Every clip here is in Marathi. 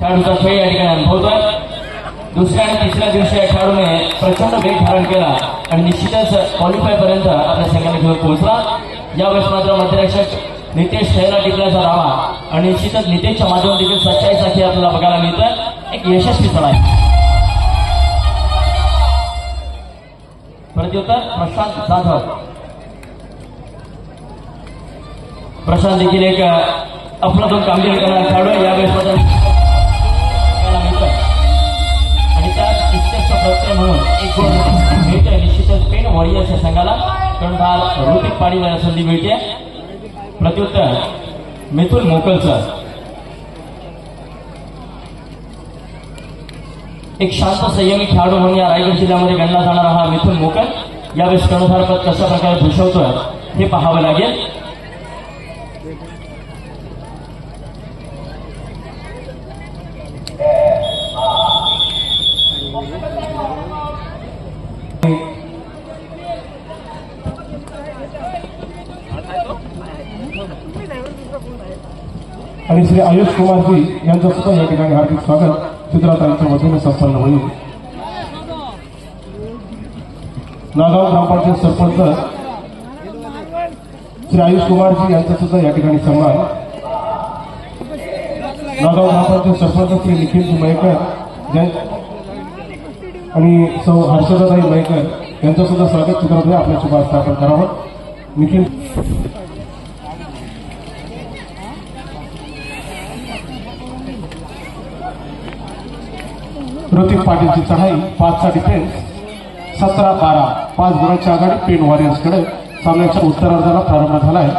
खेळाडूचा खेळ या ठिकाणी अनुभवतोय। दुसऱ्या आणि तिसऱ्या दिवशी या खेळाडूने प्रचंड वेग धारण केला आणि निश्चितच क्वालिफाय पर्यंत आपल्या संघाला घेऊन पोहोचला। यावेळेस मात्र मध्यरक्षक नितेश थैला टिकल्याचा दावा आणि निश्चितच नितेशच्या माध्यमातून देखील सच्चाईचा खेळ आपल्याला बघायला मिळतोय। एक यशस्वी चढाई। प्रत्युत्तर प्रशांत जाधव। प्रशांत देखील एक अफलातून कामगिरी करणारा खेळाडू आहे। यावेळेस मात्र आणि त्यात इच्छेचा प्रत्यय म्हणून एक गोल मिळतोय निश्चितच पेन वॉरियर्स या संघाला। कर्णधार ऋतिक पाटील यांना संधी मिळते। प्रत्युत्तर मिथुन मोकलचं। एक शांत संयमी खेळाडू म्हणून या रायगड जिल्ह्यामध्ये गणला जाणारा हा मिथुन मोकल यावेळेस कर्णधारपद कशा प्रकारे भूषवतोय हे पाहावं लागेल। आणि श्री आयुष कुमारजी यांचं सुद्धा या ठिकाणी हार्दिक स्वागत चित्राताईंच्या वतीने संपन्न होईल। नागाव ग्रामपंचायत सरपंच श्री आयुष कुमारजी यांचा सुद्धा या ठिकाणी सन्मान। नागाव ग्रामपंचायत सरपंच श्री निखिलजी मयेकर आणि सौ हर्षदाताई मयेकर यांचं सुद्धा स्वागत चित्राताई आपल्या शुभास्ते आपण करावं। निखिल ऋतिक पाटीलची चढाई 5चा डिफेन्स 17-12 5 गुणांची आघाडी पेन वॉरियर्सकडे। सामन्याच्या उत्तरार्धाला प्रारंभ झाला आहे।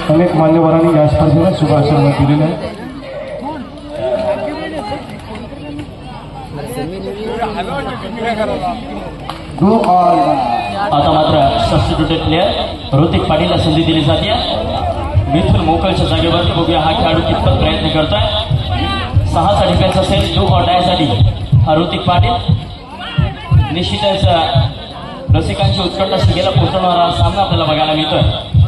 अनेक मान्यवरांनी या स्पर्धेला शुभाशीर्वाद दिलेले आहे। आता मात्र सबस्टिट्यूटेड प्लेयर ऋतिक पाटीलला संधी दिली जाते। मिथुन मोकलच्या जागेवरती बघूया हा खेळाडू कितपत प्रयत्न करतोय। 6चा डिफेन्स असेल डू ऑर डायसाठी हा ऋतिक पाटील निश्चितच रसिकांची उत्कंठा शिगेला पोहोचवणारा सामना आपल्याला बघायला मिळतोय।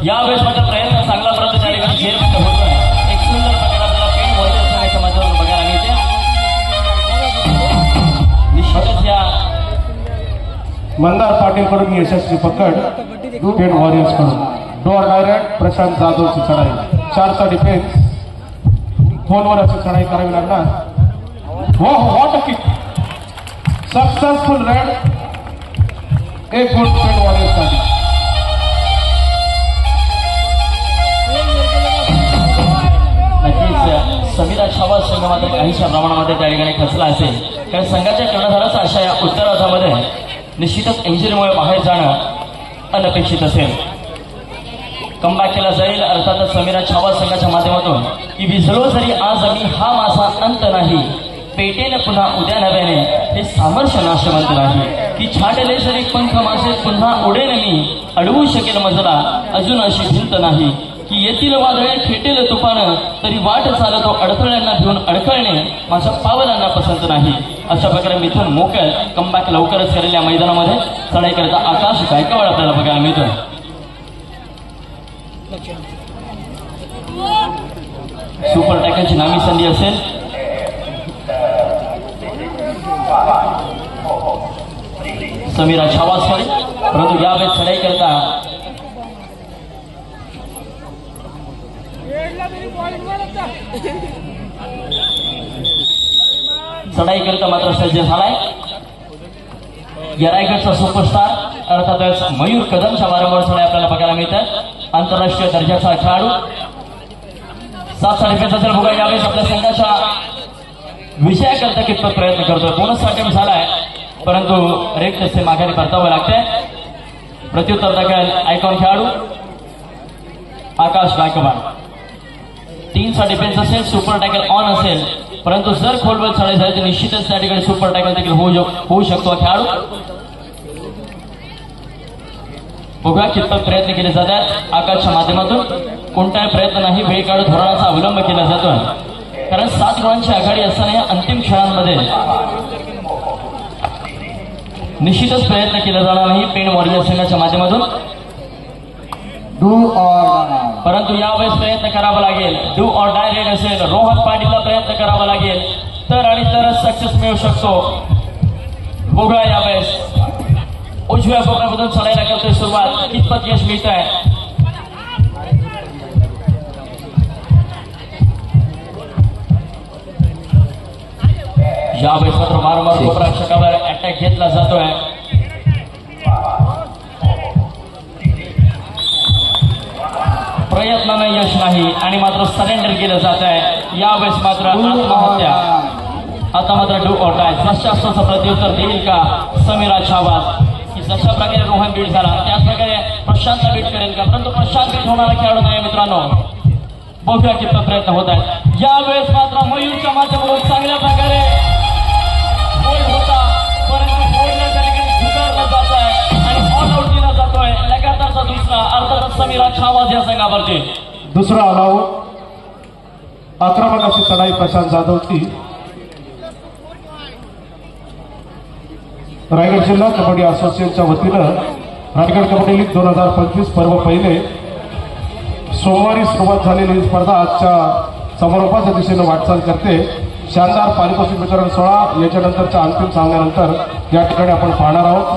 यावेळेस मात्र प्रयत्न चांगला प्रयत्न त्या ठिकाणी खेळ होतोय। एक सुंदर प्रकार आपल्याला पेन वॉरियर्सच्या माध्यमातून बघायला मिळते। निश्चितच या मंदार पाटील कडून यशस्वी पकड पेन वॉरियर्स कडून। डोअर डायरेक्ट प्रशांत जाधवची चढाई 4चा डिफेन्स फोनवर अशी चढाई करावी लागणार। What a kick successful red एक गुड पेन वॉरियर्स साठी। नक्कीच समीरा छावा संघ मात्र काहीशा प्रमाणामध्ये त्या ठिकाणी खचला असेल कारण संघाच्या कर्णधाराचा अशा या उत्तरार्धामध्ये निश्चितच इंजुरीमुळे बाहेर जाणं अनपेक्षित असेल। कमबॅक केला जाईल अर्थातच समीरा छावा संघाच्या माध्यमातून की विझलो जरी आज आम्ही हा माझा अंत नाही पेटेल पुन्हा उद्या नव्याने हे सामर्थ्य नाशवंत नाही की छाटले जरी पंख माझे पुन्हा उडेल मी अडवू शकेल मजला अजून अशी भिंत नाही की येतील वादळे खेटेल तुफान तरी वाट चालतो अडथळ्यांना घेऊन अडखळणे माझ्या पावलांना पसंत नाही। अशा प्रकारे मिथुन मोकल कमबॅक लवकरच करेल। या मैदानामध्ये चढाई करता आकाश गायकवाड आपल्याला बघायला मिळतोय। सुपर टॅकलची नामी संधी असेल। समीरा छावासकडे परंतु यावेळेस चढाई करता चढाई करता मात्र सज्ज झालाय या रायगडचा सुपरस्टार अर्थातच मयूर कदमच्या वारंवार चढाई आपल्याला बघायला मिळतात। आंतरराष्ट्रीय दर्जाचा खेळाडू 7चा डिफेन्स असेल बघा यावेळेस आपल्या संघाच्या विजयाकरता कितपत प्रयत्न करतोय। बोनस अटेम्प्ट झालाय परंतु रेड तसे माघारी परतावं लागतंय। प्रत्युत्तर दखल आयकॉन खेळाडू आकाश गायकवाड। 3चा डिफेन्स असेल सुपर टॅकल ऑन असेल परंतु जर खोलवर चढाई झाली तर निश्चितच त्या ठिकाणी सुपर टॅकल देखील होऊ शकतो खेळाडू। बघा कितपत प्रयत्न केले जातात आकाशच्या माध्यमातून। कोणताही प्रयत्न नाही वेळ काढून धोरणाचा अवलंब केला जातोय कारण 7 गुणांची आघाडी असताना या अंतिम क्षणांमध्ये निश्चितच प्रयत्न केला जाणार नाही पेन वॉरियर संघाच्या माध्यमातून, परंतु यावेळेस प्रयत्न करावा लागेल. डू ऑर डाय रेड असेल, रोहन पाटीलला प्रयत्न करावा लागेल तर आणि तरच सक्सेस मिळू शकतो. बघूया यावेळेस उजव्या बोकामधून चढायला करतोय सुरुवात, कितपत यश मिळत आहे. यावेळेस मात्र वारंवार गोपरक्षकावर अटॅक घेतला जातोय. प्रयत्नानं यश नाही आणि मात्र सरेंडर केलं जात आहे. यावेळेस मात्र आत्महत्या. आता मात्र डू ऑर डाय प्रशासनाचं प्रत्युत्तर देईल का समीरा छावास, की जशा प्रकारे रोहन बीट झाला त्याच प्रकारे प्रशांतला बीट करेल का, परंतु प्रशांत बीट होणारा खेळाडू नाही मित्रांनो. बघूया कितपत प्रयत्न होत आहे. यावेळेस मात्र मयूरच्या माध्यमातून चांगल्या प्रकारे होल्ड होता, परंतु होल्डला त्या ठिकाणी झुगारला जात आहे आणि ऑल आउट दिला जातोय. लगातारचा दुसरा, अर्थातच समीरा छावास या संघावरती दुसरा ऑल आउट. आक्रमक अशी चढाई प्रशांत जाधवची. रायगड जिल्हा कबड्डी असोसिएशनच्या वतीनं रायगड कबड्डी लीग 2025 पर्व पहिले सोमवारी सुरुवात झालेली ही स्पर्धा आजच्या समारोपाच्या दिशेनं वाटचाल करते. शानदार पारितोषिक वितरण सोहळा याच्यानंतरच्या अंतिम सामन्यानंतर या ठिकाणी आपण पाहणार आहोत.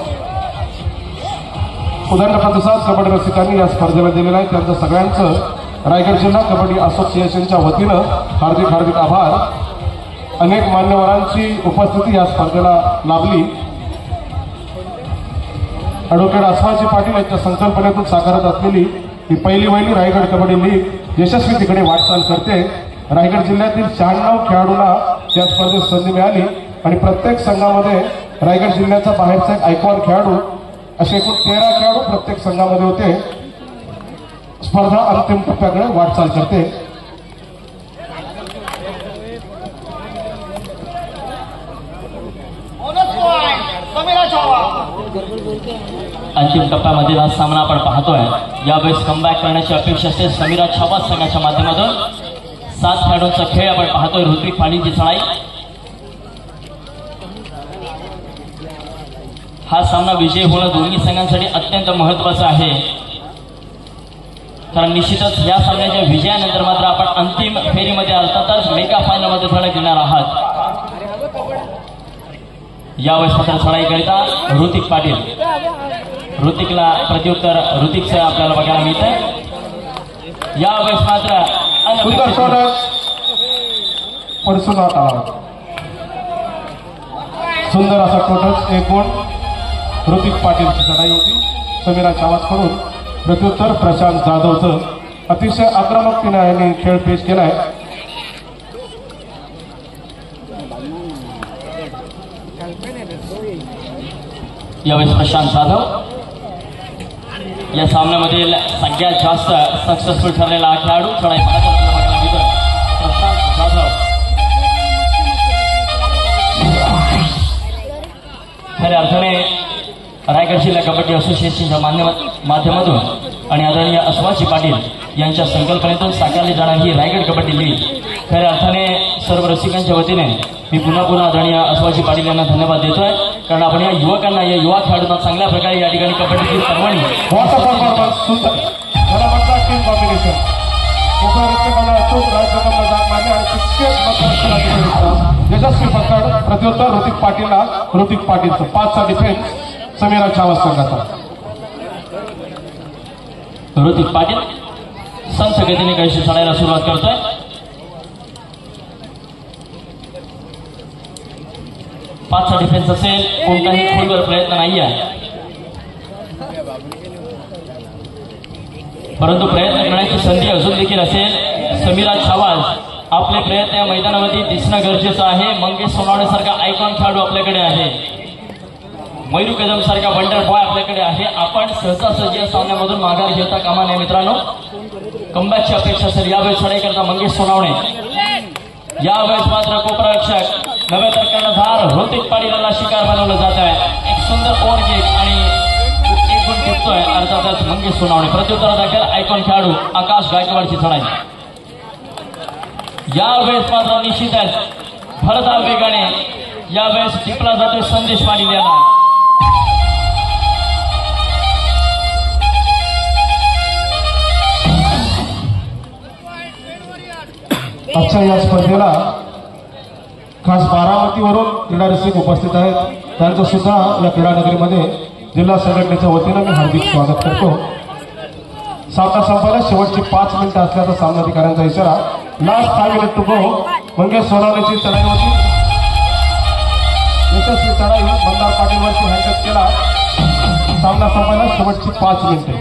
उदंड प्रतिसाद कबड्डी रसिकांनी या स्पर्धेला दिलेला आहे, त्यांचं सगळ्यांचं रायगड जिल्हा कबड्डी असोसिएशनच्या वतीनं हार्दिक हार्दिक आभार. अनेक मान्यवरांची उपस्थिती या स्पर्धेला लाभली. ॲडव्होकेट अस्माजी पाटील यांच्या संकल्पनेतून साकारत असलेली ही पहिली रायगड कबड्डी लीग यशस्वीतेकडे वाटचाल करते. रायगड जिल्ह्यातील 96 खेळाडूंना या स्पर्धेत संधी मिळाली आणि प्रत्येक संघामध्ये रायगड जिल्ह्याचा बाहेरचा एक आयकॉन खेळाडू असे एकूण 13 खेळाडू प्रत्येक संघामध्ये होते. स्पर्धा अंतिम टप्प्याकडे वाटचाल करते. अंतिम टप्प्यामध्ये हा सामना आपण पाहतोय. यावेळेस कमबॅक करण्याची अपेक्षा असते समीरा छावास संघाच्या माध्यमातून. 7 खेळाडूंचा खेळ आपण पाहतोय. ऋत्विक पाटीलची चढाई. हा सामना विजय होणं दोन्ही संघांसाठी अत्यंत महत्वाचं आहे, कारण निश्चितच या सामन्याच्या विजयानंतर मात्र आपण अंतिम फेरीमध्ये अर्थातच मेगा फायनलमध्ये धडक घेणार आहात. यावेळेस मात्र चढाईकरिता ऋतिक पाटील. ऋतिकला प्रत्युत्तर ऋतिकचं आपल्याला बघायला मिळतंय. यावेळेस मात्र सुंदर असा टोटच एक गुण ऋतिक पाटीलची चढाई होती. समीरा छावासकडून प्रत्युत्तर प्रशांत जाधवचं अतिशय आक्रमकतेने यांनी खेळ पेश केलाय. यावेळेस प्रशांत जाधव या सामन्यामधील सगळ्यात जास्त सक्सेसफुल ठरलेला खेळाडू चढाई प्रशांत जाधव. खऱ्या अर्थाने रायगड जिल्हा कबड्डी असोसिएशनच्या माध्यमातून आणि आदरणीय अस्माजी पाटील यांच्या संकल्पनेतून साकारली जाणारी ही रायगड कबड्डी लीग खऱ्या अर्थाने सर्व रसिकांच्या वतीने मी पुन्हा आदरणीय अस्माजी पाटील यांना धन्यवाद देतोय, कारण आपण या युवकांना, या युवा खेळाडूंना चांगल्या प्रकारे या ठिकाणी कबड्डीची सर्वांनी यशस्वी पकड प्रत्युत्तर ऋतिक पाटीलला. ऋतिक पाटीलचं 5चा डिफेन्स समीरा छावास संघाचा. ऋतिक पाटील संथ गतीने काहीशी चढायला सुरुवात करतोय. पाचचा डिफेन्स असेल, कोणताही खोलवर प्रयत्न नाही आहे, परंतु प्रयत्न करण्याची संधी अजून देखील असेल. समीरा छावास आपले प्रयत्न या मैदानामध्ये दिसणं गरजेचं आहे. मंगेश सोनावणे सारखा आयकॉन खेळाडू आपल्याकडे आहे, मयूर कदम सारखा वंडर बॉय आपल्याकडे आहे. आपण सहजासहजी या सामन्यामधून माघार घेता कामा नये मित्रांनो. कमबॅकची अपेक्षा असेल यावेळेस चढाई करता मंगेश सोनावणे. यावेळेस मात्र कोपररक्षक नव्हे तर कर्णधार ऋतिक पाटील यांना शिकार बनवलं जात आहे. एक सुंदर ओव्हर किक आणि एक गुण टिपतोय अर्थातच मंगेश सोनावणे. प्रत्युत्तरादाखल आयकॉन खेळाडू आकाश गायकवाडची चढाई. यावेळेस मात्र निश्चितच भरधाव वेगाने यावेळेस टिपला जातोय संदेश पाटील यांना. आजच्या या स्पर्धेला खास बारामतीवरून क्रीडा रसिक उपस्थित आहेत. त्यांचं सुद्धा या क्रीडानगरीमध्ये जिल्हा संघटनेच्या वतीनं मी हार्दिक स्वागत करतो. सामना संपायला शेवटची 5 मिनिटं असल्याचा सामनाधिकाऱ्यांचा इशारा. Last 5 minute to go. Mangesh सोनवणेची चढाई होती. यशस्वी चढाई मंदार पाटीलवरती हँडल केला. सामना संपायला शेवटची 5 मिनिटे.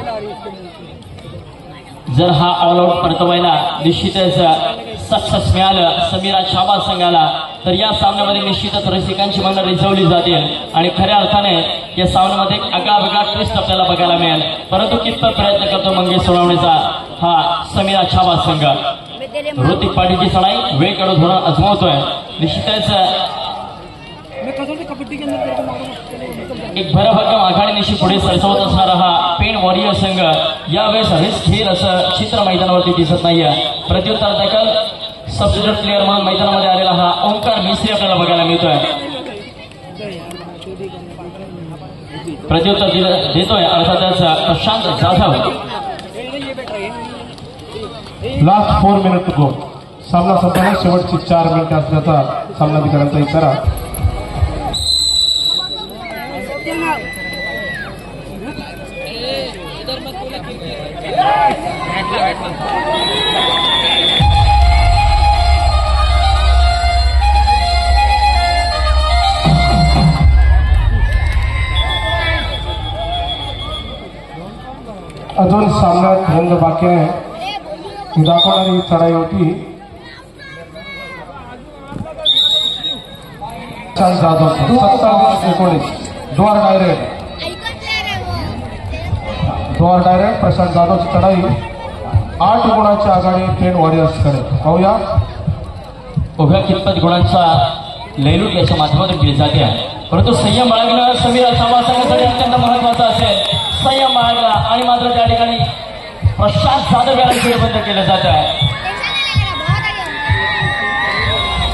जर हा ऑल आउट परतवायला निश्चितच सक्सेस मिळालं समीरा छाबा संघाला तर या सामन्यामध्ये निश्चितच रसिकांची मनं रिझवली जातील आणि खऱ्या अर्थाने या सामन्यामध्ये एक आगळा ट्विस्ट आपल्याला बघायला मिळेल. परंतु कितपत प्रयत्न करतो मंगेश सोनवणेचा हा समीरा छाबा संघ. ऋतिक पाटीलची चढाई वेळ काढून धोरण अजमावतोय. निश्चितच एक भरभक्कम आघाडी निश्चित पुढे सरसवत असणारा हा पेन वॉरियर संघ यावेळेस रिस्क घेईल असं चित्र मैदानावरती दिसत नाहीये. प्रत्युत्तर दाखल सबस्टिट्यूट प्लेअर म्हणून मैदानामध्ये आलेला हा ओंकार मिस्त्री आपल्याला बघायला मिळतोय. प्रत्युत्तर देतोय अर्थातच Prashant Jadhav. Last 4 minute to go. सामना संपताना शेवटची 4 मिनिटे असल्याचा सामनाधिकाऱ्यांचा इशारा. अजून सामन्यात रंग बाकी आहे. ही दाखवणारी चढाई होती जाधव 27-19. डोअर डायरेक्ट प्रशांत जाधवची चढाई 8 गुणाची आघाडी पेन वॉरियर्सकडे. पाहूया उभ्या कितपत गुणांचा लैलूट याच्या माध्यमातून केली जाते आहे. परंतु संयम बाळगणं समीरा छाबा संघासाठी अत्यंत महत्वाचं असेल. संयम बाळगला आणि मात्र त्या ठिकाणी प्रशांत जाधव याला खेळबंद केलं जात आहे.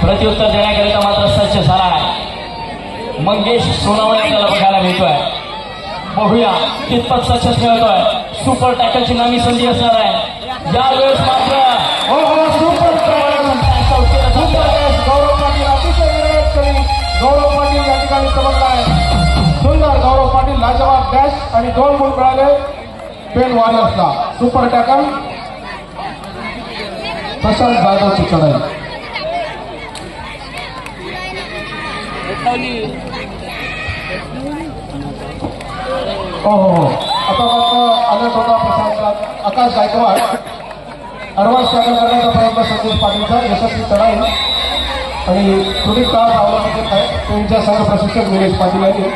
प्रत्युत्तर देण्याकरिता मात्र सज्ज झाला आहे मंगेश सोनवणे आपल्याला बघायला मिळतोय. बघूया कितपत सक्सेस मिळतोय. सुपर टॅकलची नामी संधी असणार आहे यावेळेस मात्र गौरव पाटील या ठिकाणी चमकला आहे. सुंदर गौरव पाटील लाजवाब डॅश आणि 2 गुण मिळाले पेन वॉरियर्सला. सुपर टॅकल प्रशांत जाधवची चढाई. हो आता मात्र अलर्ट होता प्रशांत आकाश गायकवाड. ॲडव्हान्स टॅकल करण्याचा प्रयत्न संदेश पाटीलचा. यशस्वी चढाई आणि थोडी तास अवलंबित आहे त्यांच्या संघ प्रशिक्षक निलेश पाटील यांनी.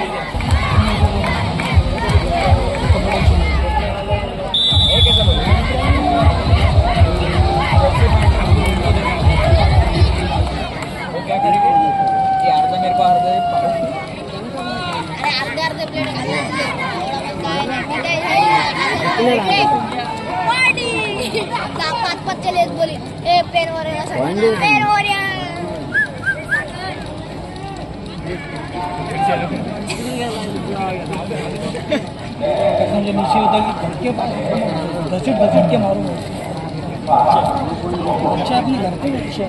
नीचे होता कि घसीट के मारूंगा अच्छा अपने घर पे अच्छा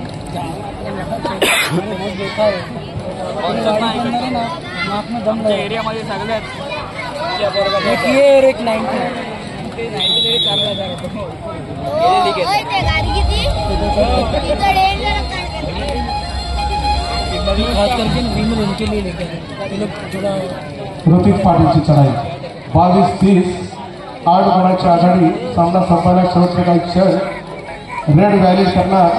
बहुत देखा है ना नाक में दम लगा एरिया मध्ये सगळ्यात एक ये एक 90 तरी चालला जा खास करके विमल उनके लिए लेके ये लोग थोड़ा. ऋतिक पाटीलची चढाई 22-30. 8 गुणाची आघाडी. सामना संपायला शेवटचे काही क्षण. रेड व्हॅली करणार